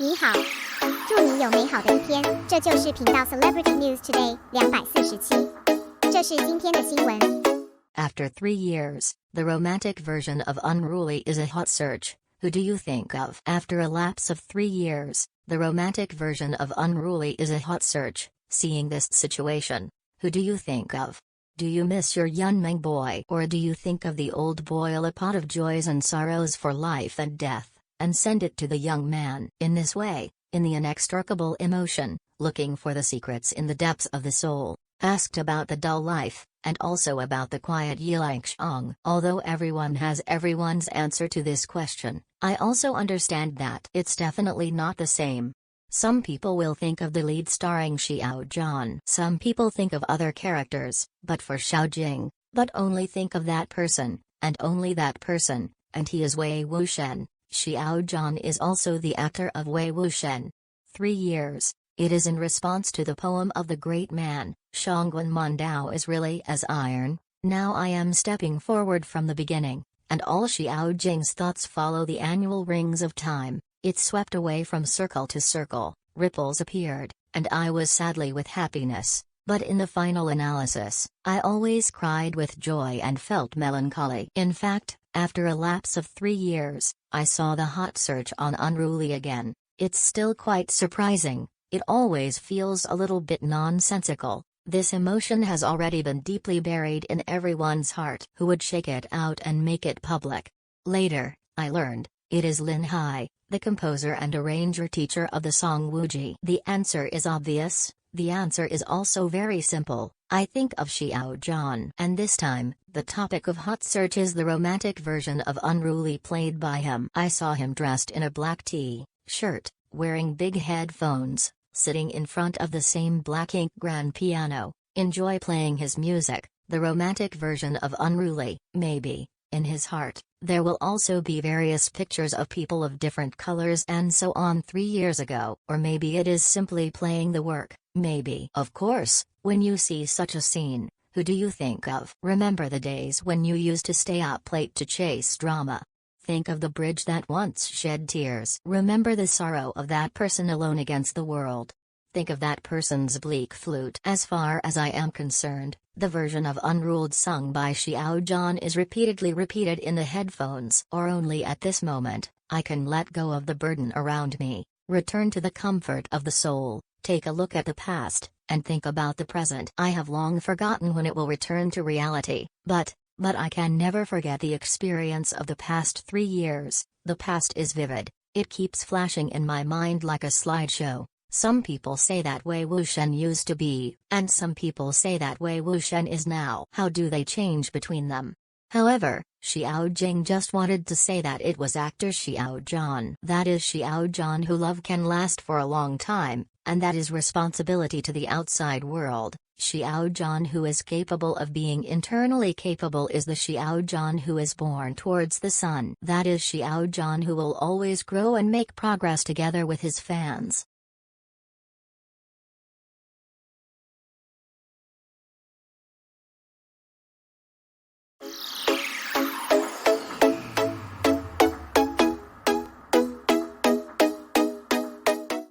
你好，祝你有美好的一天。这就是频道 Celebrity News Today 247。这是今天的新闻。After 3 years, the romantic version of Unruly is a hot search. Who do you think of? After a lapse of 3 years, the romantic version of Unruly is a hot search. Seeing this situation, who do you think of? Do you miss your Yunmeng boy, or do you think of the old boil a pot of joys and sorrows for life and death, and send it to the young man? In this way, in the inextricable emotion, looking for the secrets in the depths of the soul, asked about the dull life, and also about the quiet Ye Lanxiang. Although everyone has everyone's answer to this question, I also understand that it's definitely not the same. Some people will think of the lead starring Xiao Zhan. Some people think of other characters, but for Xiaojing, but only think of that person, and only that person, and he is Wei Wuxian. Xiao Zhan is also the actor of Wei Wuxian. 3 years. It is in response to the poem of the great man-Xiongguan. Mandao is really as iron. Now I am stepping forward from the beginning, and all Xiaojing's thoughts follow the annual rings of time. It swept away from circle to circle, ripples appeared, and I was sadly with happiness, but in the final analysis, I always cried with joy and felt melancholy. In fact, after a lapse of 3 years, I saw the hot search on Unruly again. It's still quite surprising. It always feels a little bit nonsensical. This emotion has already been deeply buried in everyone's heart. Who would shake it out and make it public? Later, I learned, it is Lin Hai, the composer and arranger teacher of the song Wuji. The answer is obvious. The answer is also very simple. I think of Xiao Zhan. And this time, the topic of hot search is the romantic version of Unruly played by him. I saw him dressed in a black t-shirt, wearing big headphones, sitting in front of the same black ink grand piano, enjoy playing his music, the romantic version of Unruly. Maybe, in his heart, there will also be various pictures of people of different colors and so on 3 years ago. Or maybe it is simply playing the work, maybe. Of course, when you see such a scene, who do you think of? Remember the days when you used to stay up late to chase drama. Think of the bridge that once shed tears. Remember the sorrow of that person alone against the world. Think of that person's bleak flute. As far as I am concerned, the version of Unruled sung by Xiao Zhan is repeatedly repeated in the headphones. Or only at this moment, I can let go of the burden around me, return to the comfort of the soul, take a look at the past, and think about the present. I have long forgotten when it will return to reality, but I can never forget the experience of the past 3 years. The past is vivid, it keeps flashing in my mind like a slideshow. Some people say that Wei Wuxian used to be, and some people say that Wei Wuxian is now. How do they change between them? However, Xiao Jing just wanted to say that it was actor Xiao Zhan. That is Xiao Zhan who love can last for a long time, and that is responsibility to the outside world. Xiao Zhan who is capable of being internally capable is the Xiao Zhan who is born towards the sun. That is Xiao Zhan who will always grow and make progress together with his fans.